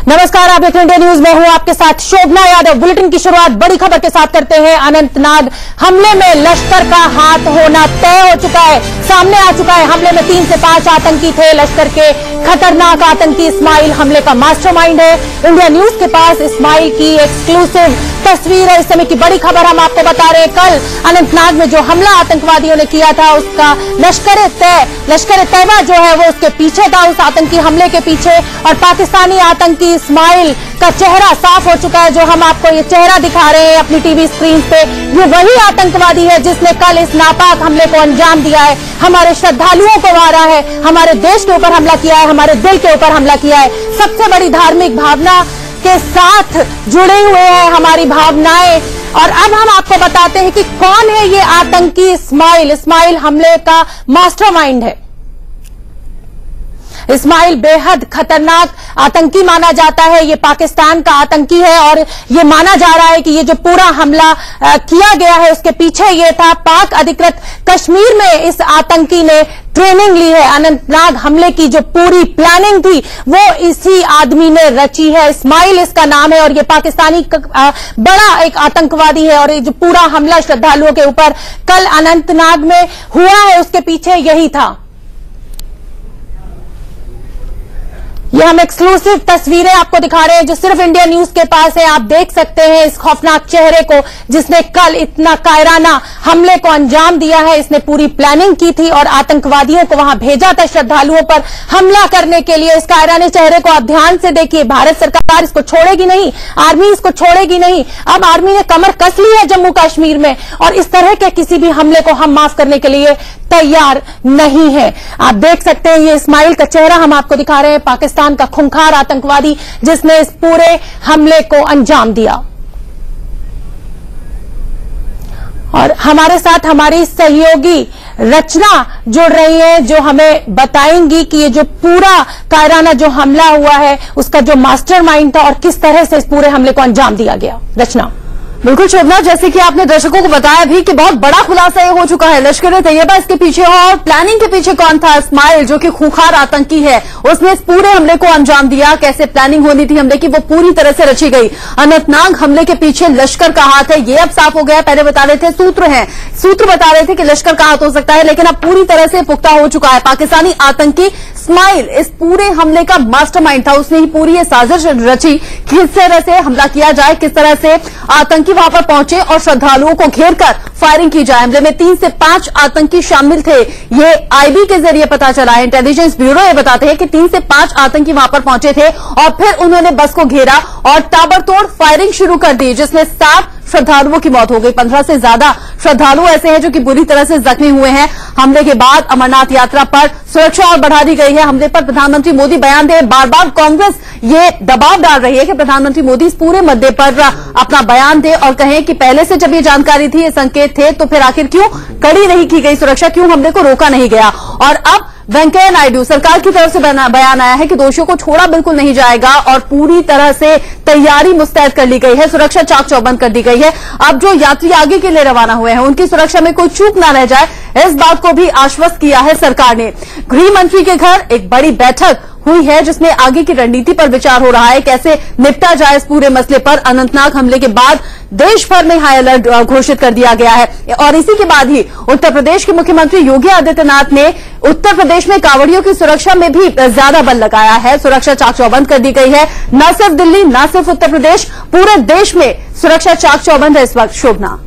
नमस्कार, आप देख रहे हैं इंडिया न्यूज में हूं आपके साथ शोभना यादव। बुलेटिन की शुरुआत बड़ी खबर के साथ करते हैं। अनंतनाग हमले में लश्कर का हाथ होना तय हो चुका है, सामने आ चुका है। हमले में 3 से 5 आतंकी थे। लश्कर के खतरनाक आतंकी इस्माइल हमले का मास्टरमाइंड है। इंडिया न्यूज के पास इस्माइल की एक्सक्लूसिव तस्वीर है। इस समय की बड़ी खबर हम आपको बता रहे हैं। कल अनंतनाग में जो हमला आतंकवादियों ने किया था, उसका लश्कर तैयबा जो है वो उसके पीछे था, उस आतंकी हमले के पीछे। और पाकिस्तानी आतंकी इस्माइल का चेहरा साफ हो चुका है। जो हम आपको ये चेहरा दिखा रहे हैं अपनी टीवी स्क्रीन पे, ये वही आतंकवादी है जिसने कल इस नापाक हमले को अंजाम दिया है, हमारे श्रद्धालुओं को मारा है, हमारे देश के ऊपर हमला किया है, हमारे दिल के ऊपर हमला किया है। सबसे बड़ी धार्मिक भावना के साथ जुड़े हुए हैं हमारी भावनाएं। और अब हम आपको बताते हैं कि कौन है ये आतंकी इस्माइल हमले का मास्टरमाइंड है। इस्माइल बेहद खतरनाक आतंकी माना जाता है। ये पाकिस्तान का आतंकी है और ये माना जा रहा है कि ये जो पूरा हमला किया गया है उसके पीछे ये था। पाक अधिकृत कश्मीर में इस आतंकी ने ट्रेनिंग ली है। अनंतनाग हमले की जो पूरी प्लानिंग थी वो इसी आदमी ने रची है। इस्माइल इसका नाम है और ये पाकिस्तानी बड़ा एक आतंकवादी है। और ये जो पूरा हमला श्रद्धालुओं के ऊपर कल अनंतनाग में हुआ है, उसके पीछे यही था। ये हम एक्सक्लूसिव तस्वीरें आपको दिखा रहे हैं जो सिर्फ इंडिया न्यूज के पास है। आप देख सकते हैं इस खौफनाक चेहरे को जिसने कल इतना कायराना हमले को अंजाम दिया है। इसने पूरी प्लानिंग की थी और आतंकवादियों को वहां भेजा था श्रद्धालुओं पर हमला करने के लिए। इस कायराने चेहरे को आप ध्यान से देखिए। भारत सरकार इसको छोड़ेगी नहीं, आर्मी इसको छोड़ेगी नहीं। अब आर्मी ने कमर कस ली है जम्मू कश्मीर में और इस तरह के किसी भी हमले को हम माफ करने के लिए तैयार नहीं है। आप देख सकते हैं ये इस्माइल का चेहरा हम आपको दिखा रहे हैं, पाकिस्तान का खूंखार आतंकवादी जिसने इस पूरे हमले को अंजाम दिया। और हमारे साथ हमारी सहयोगी रचना जुड़ रही है जो हमें बताएंगी कि ये जो पूरा कायराना जो हमला हुआ है उसका जो मास्टरमाइंड था और किस तरह से इस पूरे हमले को अंजाम दिया गया। रचना। बिल्कुल शोभना, जैसे कि आपने दर्शकों को बताया भी कि बहुत बड़ा खुलासा ये हो चुका है। लश्कर तैयबा इसके पीछे हो और प्लानिंग के पीछे कौन था? इस्माइल, जो कि खूंखार आतंकी है, उसने इस पूरे हमले को अंजाम दिया। कैसे प्लानिंग होनी थी हमले की वो पूरी तरह से रची गई। अनंतनाग हमले के पीछे लश्कर का हाथ है, ये अब साफ हो गया। पहले बता रहे थे सूत्र बता रहे थे कि लश्कर का हाथ हो सकता है, लेकिन अब पूरी तरह से पुख्ता हो चुका है। पाकिस्तानी आतंकी इस्माइल इस पूरे हमले का मास्टरमाइंड था। उसने ही पूरी ये साजिश रची किस तरह से हमला किया जाए, किस तरह से आतंकी वहां पर पहुंचे और श्रद्धालुओं को घेरकर फायरिंग की जाए। हमले में 3 से 5 आतंकी शामिल थे, ये आईबी के जरिए पता चला है। इंटेलिजेंस ब्यूरो ये बताते हैं कि 3 से 5 आतंकी वहां पर पहुंचे थे और फिर उन्होंने बस को घेरा और ताबड़तोड़ फायरिंग शुरू कर दी, जिसमें 7 श्रद्धालुओं की मौत हो गई। 15 से ज्यादा श्रद्धालु ऐसे हैं जो कि बुरी तरह से जख्मी हुए हैं। हमले के बाद अमरनाथ यात्रा पर सुरक्षा और बढ़ा दी गई है। हमले पर प्रधानमंत्री मोदी बयान दे, बार बार कांग्रेस ये दबाव डाल रही है कि प्रधानमंत्री मोदी इस पूरे मुद्दे पर अपना बयान दे और कहें कि पहले से जब ये जानकारी थी, ये संकेत थे, तो फिर आखिर क्यों कड़ी नहीं की गई सुरक्षा, क्यों हमले को रोका नहीं गया। और अब वेंकैया नायडू सरकार की तरफ से बयान आया है कि दोषियों को छोड़ा बिल्कुल नहीं जाएगा और पूरी तरह से तैयारी मुस्तैद कर ली गई है, सुरक्षा चाक चौबंद कर दी गई है। अब जो यात्री आगे के लिए रवाना हुए हैं उनकी सुरक्षा में कोई चूक ना रह जाए, इस बात को भी आश्वस्त किया है सरकार ने। गृह मंत्री के घर एक बड़ी बैठक हुई है जिसमें आगे की रणनीति पर विचार हो रहा है, कैसे निपटा जाए इस पूरे मसले पर। अनंतनाग हमले के बाद देश भर में हाई अलर्ट घोषित कर दिया गया है और इसी के बाद ही उत्तर प्रदेश के मुख्यमंत्री योगी आदित्यनाथ ने उत्तर प्रदेश में कांवड़ियों की सुरक्षा में भी ज्यादा बल लगाया है। सुरक्षा चाक चौबंद कर दी गई है। न सिर्फ दिल्ली, न सिर्फ उत्तर प्रदेश, पूरे देश में सुरक्षा चाक चौबंद है इस वक्त। शोभना,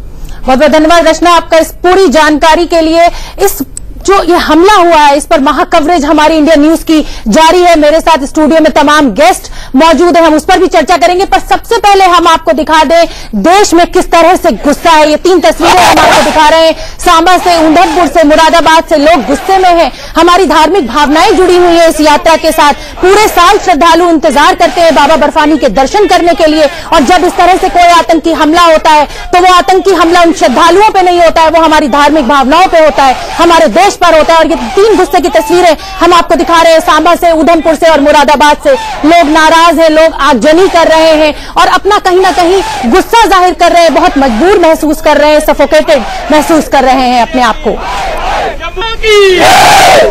बहुत बहुत धन्यवाद रचना आपका इस पूरी जानकारी के लिए। इस जो ये हमला हुआ है इस पर महा कवरेज हमारी इंडिया न्यूज की जारी है। मेरे साथ स्टूडियो में तमाम गेस्ट मौजूद हैं, हम उस पर भी चर्चा करेंगे। पर सबसे पहले हम आपको दिखा दें देश में किस तरह से गुस्सा है। ये 3 तस्वीरें हम आपको दिखा रहे हैं। सांबा से, ऊधमपुर से, मुरादाबाद से लोग गुस्से में हैं। हमारी धार्मिक भावनाएं जुड़ी हुई है इस यात्रा के साथ। पूरे साल श्रद्धालु इंतजार करते हैं बाबा बर्फानी के दर्शन करने के लिए और जब इस तरह से कोई आतंकी हमला होता है तो वो आतंकी हमला उन श्रद्धालुओं पर नहीं होता है, वो हमारी धार्मिक भावनाओं पर होता है, हमारे देश पर होता है। और ये 3 गुस्से की तस्वीरें हम आपको दिखा रहे हैं। सांबा से, ऊधमपुर से और मुरादाबाद से लोग नाराज हैं, लोग आगजनी कर रहे हैं और अपना कहीं ना कहीं गुस्सा जाहिर कर रहे हैं, बहुत मजबूर महसूस कर रहे हैं, सफोकेटेड महसूस कर रहे हैं अपने आप को।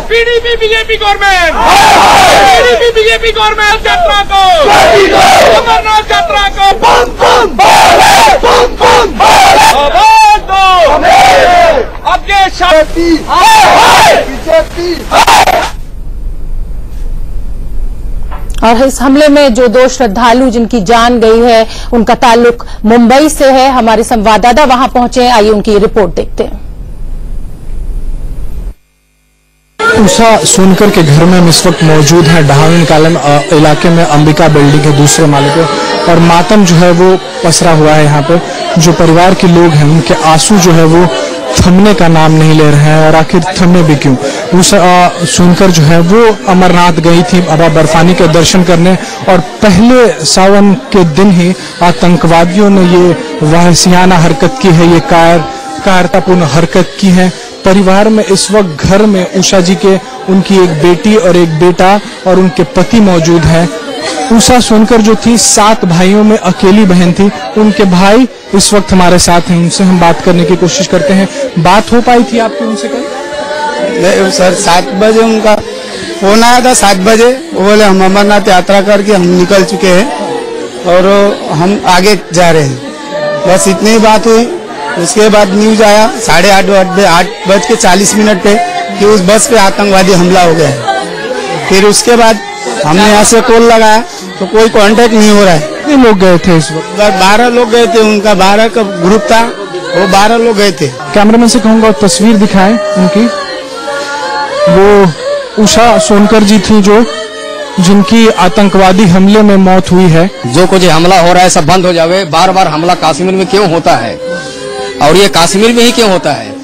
PDP BJP government, PDP BJP government और इस हमले में जो 2 श्रद्धालु जिनकी जान गई है उनका ताल्लुक मुंबई से है। हमारे संवाददाता वहां पहुंचे हैं, आइए उनकी रिपोर्ट देखते हैं। उषा सोनकर के घर में हम इस वक्त मौजूद हैं डाहविन कॉलोनी इलाके में, अंबिका बिल्डिंग के दूसरे माले पे, और मातम जो है वो पसरा हुआ है यहाँ पे। जो परिवार के लोग हैं उनके आंसू जो है वो थमने का नाम नहीं ले रहे हैं, और आखिर थमने भी क्यों। उषा सोनकर जो है वो अमरनाथ गई थी बाबा बर्फानी के दर्शन करने, और पहले सावन के दिन ही आतंकवादियों ने ये वाहियाना हरकत की है, ये कायरतापूर्ण हरकत की है। परिवार में इस वक्त घर में उषा जी के उनकी एक बेटी और एक बेटा और उनके पति मौजूद हैं। उषा सोनकर जो थी 7 भाइयों में अकेली बहन थी। उनके भाई इस वक्त हमारे साथ हैं, उनसे हम बात करने की कोशिश करते हैं। बात हो पाई थी आपकी उनसे कल? नहीं सर, 7 बजे उनका फोन आया था, 7 बजे वो बोले हम अमरनाथ यात्रा करके हम निकल चुके हैं और हम आगे जा रहे हैं, बस इतनी ही बात हुई। उसके बाद न्यूज आया 8:40 पे कि उस बस पे आतंकवादी हमला हो गया है। फिर उसके बाद हमने यहाँ से कॉल लगाया तो कोई कांटेक्ट नहीं हो रहा है। कितने लोग गए थे इस वक्त? 12 लोग गए थे, उनका 12 का ग्रुप था, वो 12 लोग गए थे। कैमरामैन से कहूंगा तस्वीर दिखाएं उनकी। वो उषा सोनकर जी थी जो जिनकी आतंकवादी हमले में मौत हुई है। जो कुछ हमला हो रहा है सब बंद हो जावे। बार बार हमला कश्मीर में क्यों होता है और ये कश्मीर में ही क्यों होता है,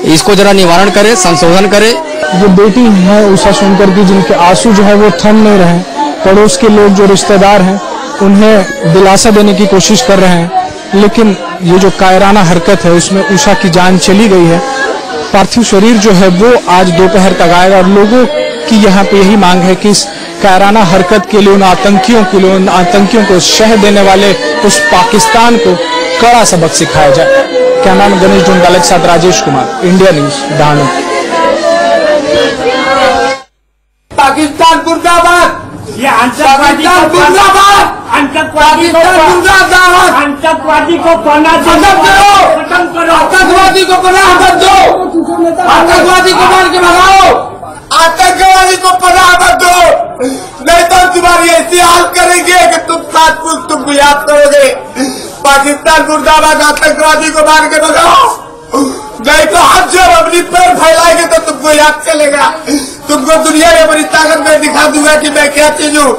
इसको जरा निवारण करे, संशोधन करे। जो बेटी है उषा सोनकर की, जिनके आंसू जो है वो थम नहीं रहे, पड़ोस के लोग जो रिश्तेदार हैं उन्हें दिलासा देने की कोशिश कर रहे हैं, लेकिन ये जो कायराना हरकत है उसमें उषा की जान चली गई है। पार्थिव शरीर जो है वो आज दोपहर तक आएगा, और लोगों की यहाँ पे यही मांग है कि इस कायराना हरकत के लिए उन आतंकियों को शह देने वाले उस पाकिस्तान को कड़ा सबक सिखाया जाए। कैमरामैन गणेश ढूंढाले के साथ राजेश कुमार, इंडिया न्यूज, डाहविन। पाकिस्तान मुर्दाबाद, ये आतंकवादी मुर्दाबाद, आतंकवादी को पनाह दो, खत्म करो, आतंकवादी को पनाह मत दो, आतंकवादी को मार के भगाओ, आतंकवादी को पनाह मत दो, नहीं तो तुम्हारी ऐसी हाल करेंगे कि तुम 7 पुरुष तुमको याद करोगे। पाकिस्तान मुर्दाबाद, आतंकवादी को मार के भगाओ, नहीं तो हम जब अपनी पैर फैलाएंगे तो तुमको याद चलेगा। तुमको दुनिया में बड़ी ताकत में दिखा दूंगा कि मैं क्या चीज हूँ।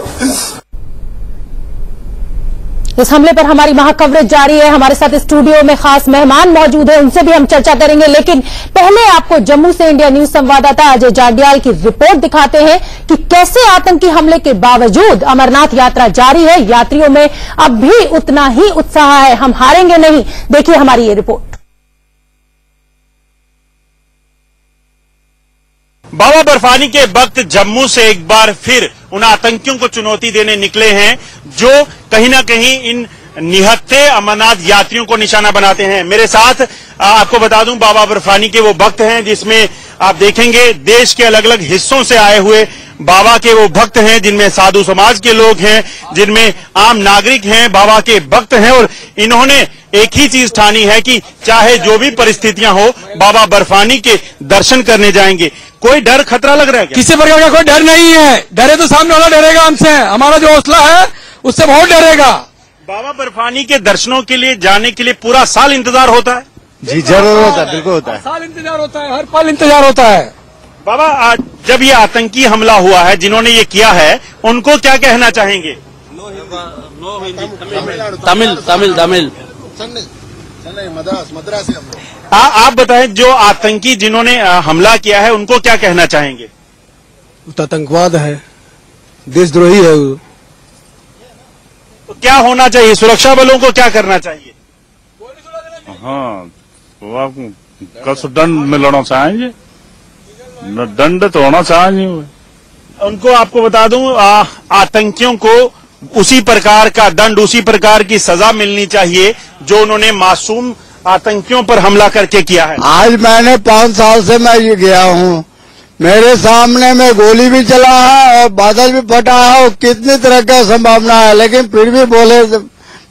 इस हमले पर हमारी महाकवरेज जारी है। हमारे साथ स्टूडियो में खास मेहमान मौजूद हैं, उनसे भी हम चर्चा करेंगे, लेकिन पहले आपको जम्मू से इंडिया न्यूज संवाददाता अजय जाड्याल की रिपोर्ट दिखाते हैं कि कैसे आतंकी हमले के बावजूद अमरनाथ यात्रा जारी है। यात्रियों में अब भी उतना ही उत्साह है, हम हारेंगे नहीं। देखिए हमारी ये रिपोर्ट। बाबा बर्फानी के भक्त जम्मू से एक बार फिर उन आतंकियों को चुनौती देने निकले हैं जो कहीं ना कहीं इन निहत्थे अमरनाथ यात्रियों को निशाना बनाते हैं। मेरे साथ आपको बता दूं बाबा बर्फानी के वो भक्त हैं, जिसमें आप देखेंगे देश के अलग अलग हिस्सों से आए हुए बाबा के वो भक्त हैं, जिनमें साधु समाज के लोग हैं, जिनमें आम नागरिक हैं, बाबा के भक्त हैं। और इन्होंने एक ही चीज ठानी है कि चाहे जो भी परिस्थितियां हो बाबा बर्फानी के दर्शन करने जाएंगे। कोई डर खतरा लग रहा है क्या? किसी प्रकार का कोई डर नहीं है। डरे तो सामने वाला डरेगा हमसे, हमारा जो हौसला है उससे बहुत डरेगा। बाबा बर्फानी के दर्शनों के लिए जाने के लिए पूरा साल इंतजार होता है? जी जरूर होता है, बिल्कुल होता है। साल इंतजार होता है, हर पल इंतजार होता है। बाबा जब ये आतंकी हमला हुआ है, जिन्होंने ये किया है, उनको क्या कहना चाहेंगे? तमिल मद्रासी। आप बताएं, जो आतंकी जिन्होंने हमला किया है उनको क्या कहना चाहेंगे? आतंकवाद है, देशद्रोही है वो। तो क्या होना चाहिए? सुरक्षा बलों को क्या करना चाहिए? हाँ, वो आप कस दंड में लड़ना चाहेंगे, दंड तो होना चाहिए। उनको आपको बता दूं, आतंकियों को उसी प्रकार का दंड, उसी प्रकार की सजा मिलनी चाहिए जो उन्होंने मासूम आतंकियों पर हमला करके किया है। आज मैंने 5 साल से मैं ये गया हूँ, मेरे सामने में गोली भी चला है और बादल भी फटा है और कितनी तरह का संभावना है, लेकिन फिर भी बोले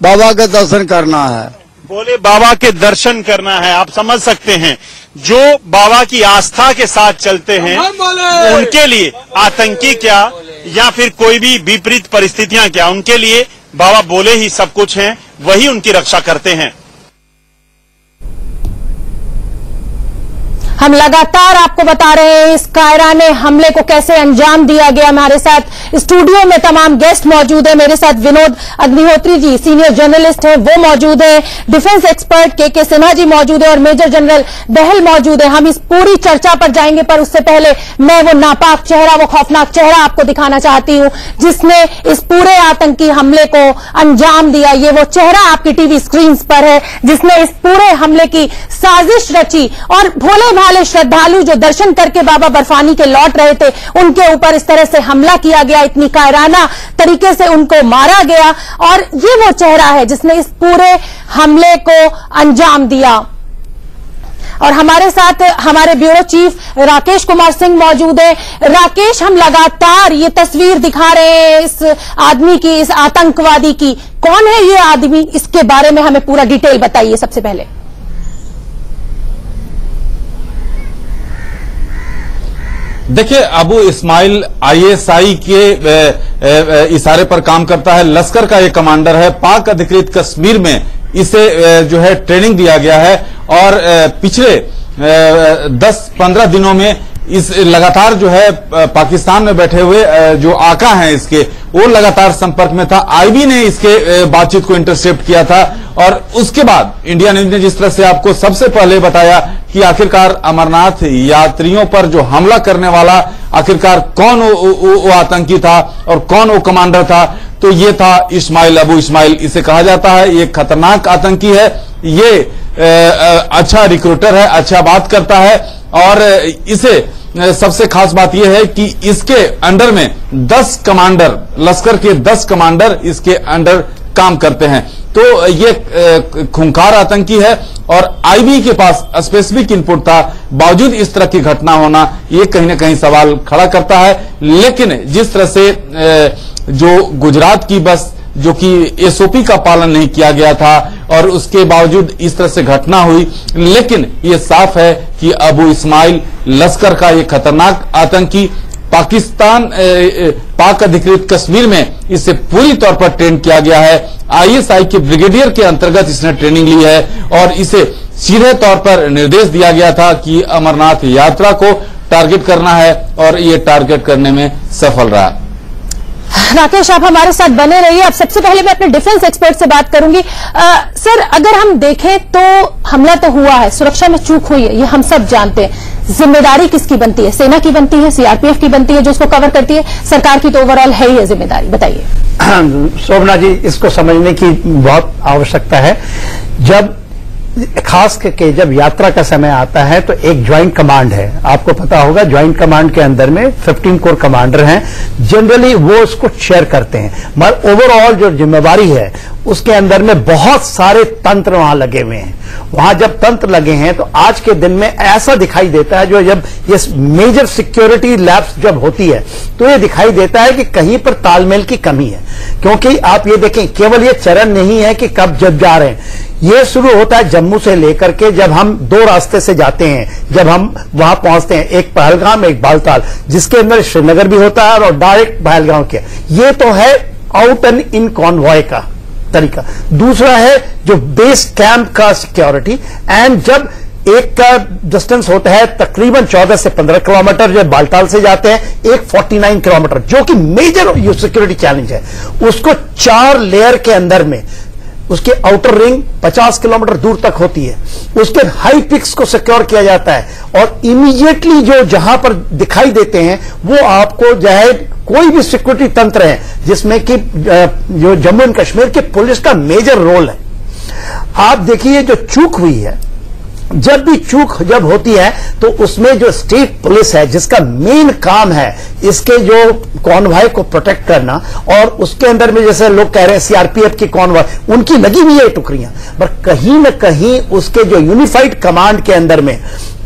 बाबा का दर्शन करना है। बोले बाबा के दर्शन करना है। आप समझ सकते हैं जो बाबा की आस्था के साथ चलते हैं उनके लिए आतंकी क्या या फिर कोई भी विपरीत परिस्थितियां क्या, उनके लिए बाबा बोले ही सब कुछ हैं, वही उनकी रक्षा करते हैं। हम लगातार आपको बता रहे हैं इस कायराने हमले को कैसे अंजाम दिया गया। हमारे साथ स्टूडियो में तमाम गेस्ट मौजूद हैं। मेरे साथ विनोद अग्निहोत्री जी सीनियर जर्नलिस्ट हैं, वो मौजूद हैं। डिफेंस एक्सपर्ट के सिन्हा जी मौजूद है और मेजर जनरल बहल मौजूद है। हम इस पूरी चर्चा पर जाएंगे, पर उससे पहले मैं वो नापाक चेहरा, वो खौफनाक चेहरा आपको दिखाना चाहती हूं जिसने इस पूरे आतंकी हमले को अंजाम दिया। ये वो चेहरा आपकी टीवी स्क्रीन पर है जिसने इस पूरे हमले की साजिश रची और भोले भाले श्रद्धालु जो दर्शन करके बाबा बर्फानी के लौट रहे थे उनके ऊपर इस तरह से हमला किया गया, इतनी कायराना तरीके से उनको मारा गया। और ये वो चेहरा है जिसने इस पूरे हमले को अंजाम दिया। और हमारे साथ हमारे ब्यूरो चीफ राकेश कुमार सिंह मौजूद है। राकेश, हम लगातार ये तस्वीर दिखा रहे हैं इस आदमी की, इस आतंकवादी की। कौन है ये आदमी, इसके बारे में हमें पूरा डिटेल बताइए सबसे पहले। देखिए, अबू इस्माइल ISI के इशारे पर काम करता है, लश्कर का ये कमांडर है। पाक अधिकृत कश्मीर में इसे जो है ट्रेनिंग दिया गया है और पिछले 10-15 दिनों में इस लगातार जो है पाकिस्तान में बैठे हुए जो आका हैं इसके, वो लगातार संपर्क में था। IB ने इसके बातचीत को इंटरसेप्ट किया था और उसके बाद इंडिया न्यूज ने जिस तरह से आपको सबसे पहले बताया कि आखिरकार अमरनाथ यात्रियों पर जो हमला करने वाला आखिरकार कौन वो आतंकी था और कौन वो कमांडर था, तो ये था इस्माइल, अबू इस्माइल इसे कहा जाता है। ये खतरनाक आतंकी है, ये अच्छा रिक्रूटर है, अच्छा बात करता है और इसे सबसे खास बात यह है कि इसके अंडर में 10 कमांडर, लश्कर के 10 कमांडर इसके अंडर काम करते हैं। तो ये खूंखार आतंकी है और IB के पास स्पेसिफिक इनपुट था, बावजूद इस तरह की घटना होना ये कहीं ना कहीं सवाल खड़ा करता है। लेकिन जिस तरह से जो गुजरात की बस जो कि SOP का पालन नहीं किया गया था और उसके बावजूद इस तरह से घटना हुई, लेकिन ये साफ है कि अबू इस्माइल लश्कर का ये खतरनाक आतंकी पाकिस्तान पाक अधिकृत कश्मीर में इसे पूरी तौर पर ट्रेन किया गया है। ISI के ब्रिगेडियर के अंतर्गत इसने ट्रेनिंग ली है और इसे सीधे तौर पर निर्देश दिया गया था कि अमरनाथ यात्रा को टारगेट करना है और ये टारगेट करने में सफल रहा। राकेश, आप हमारे साथ बने रहिए। अब सबसे पहले मैं अपने डिफेंस एक्सपर्ट से बात करूंगी। सर, अगर हम देखें तो हमला तो हुआ है, सुरक्षा में चूक हुई है, ये हम सब जानते हैं। जिम्मेदारी किसकी बनती है? सेना की बनती है, CRPF की बनती है जो इसको कवर करती है? सरकार की तो ओवरऑल है ही है जिम्मेदारी, बताइए। शोभना जी, इसको समझने की बहुत आवश्यकता है। जब खास करके जब यात्रा का समय आता है तो एक ज्वाइंट कमांड है, आपको पता होगा। ज्वाइंट कमांड के अंदर में 15 कोर कमांडर हैं, जनरली वो उसको शेयर करते हैं, मगर ओवरऑल जो जिम्मेवारी है उसके अंदर में बहुत सारे तंत्र वहां लगे हुए हैं। वहां जब तंत्र लगे हैं तो आज के दिन में ऐसा दिखाई देता है, जो जब ये मेजर सिक्योरिटी लैप्स जब होती है तो ये दिखाई देता है कि कहीं पर तालमेल की कमी है। क्योंकि आप ये देखें, केवल ये चरण नहीं है कि कब जब जा रहे हैं, ये शुरू होता है जम्मू से लेकर के, जब हम 2 रास्ते से जाते हैं, जब हम वहां पहुंचते हैं, एक पहलगाम एक बालताल, जिसके अंदर श्रीनगर भी होता है और डायरेक्ट पहलगाम के। ये तो है आउट एंड इन कॉन्वॉय का तरीका। दूसरा है जो बेस कैंप का सिक्योरिटी, एंड जब एक का डिस्टेंस होता है तकरीबन 14 से 15 किलोमीटर, जब बालताल से जाते हैं एक 49 किलोमीटर, जो कि मेजर सिक्योरिटी चैलेंज है, उसको 4 लेयर के अंदर में उसके आउटर रिंग 50 किलोमीटर दूर तक होती है, उसके हाई पिक्स को सिक्योर किया जाता है और इमीडिएटली जो जहां पर दिखाई देते हैं वो आपको चाहे कोई भी सिक्योरिटी तंत्र है जिसमें कि जो जम्मू एंड कश्मीर के पुलिस का मेजर रोल है। आप देखिए जो चूक हुई है, जब भी चूक जब होती है तो उसमें जो स्टेट पुलिस है जिसका मेन काम है इसके जो कॉन्वॉय को प्रोटेक्ट करना, और उसके अंदर में जैसे लोग कह रहे हैं CRPF की कॉन्वॉय, उनकी लगी हुई है टुकड़ियां, पर कहीं न कहीं उसके जो यूनिफाइड कमांड के अंदर में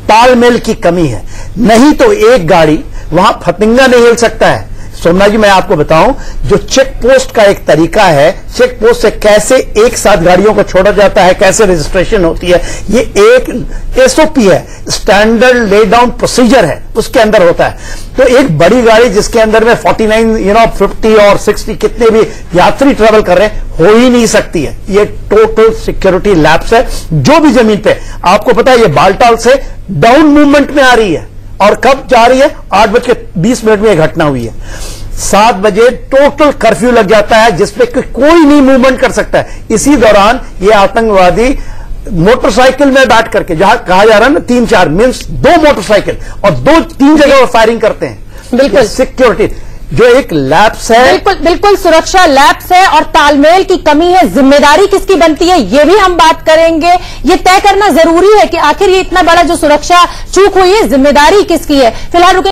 तालमेल की कमी है। नहीं तो एक गाड़ी वहां फतिंगा नहीं हिल सकता है, सोमनाथ जी मैं आपको बताऊं, जो चेक पोस्ट का एक तरीका है, चेक पोस्ट से कैसे एक साथ गाड़ियों को छोड़ा जाता है, कैसे रजिस्ट्रेशन होती है, ये एक एसओपी है, स्टैंडर्ड ले डाउन प्रोसीजर है, उसके अंदर होता है। तो एक बड़ी गाड़ी जिसके अंदर में 49 50 और 60 कितने भी यात्री ट्रेवल कर रहे हैं, हो ही नहीं सकती है। ये टोटल सिक्योरिटी लैप्स है। जो भी जमीन पे, आपको पता है ये बालटाल से डाउन मूवमेंट में आ रही है, और कब जा रही है, 8:20 में यह घटना हुई है। 7 बजे टोटल कर्फ्यू लग जाता है, जिसपे कोई नहीं मूवमेंट कर सकता है। इसी दौरान ये आतंकवादी मोटरसाइकिल में बैठ करके, जहां कहा जा रहा है ना 3-4 मीन्स 2 मोटरसाइकिल और 2-3 जगह वो फायरिंग करते हैं। बिल्कुल सिक्योरिटी जो एक लैप्स है, बिल्कुल सुरक्षा लैप्स है और तालमेल की कमी है। जिम्मेदारी किसकी बनती है, ये भी हम बात करेंगे। ये तय करना जरूरी है कि आखिर ये इतना बड़ा जो सुरक्षा चूक हुई है, जिम्मेदारी किसकी है। फिलहाल रुके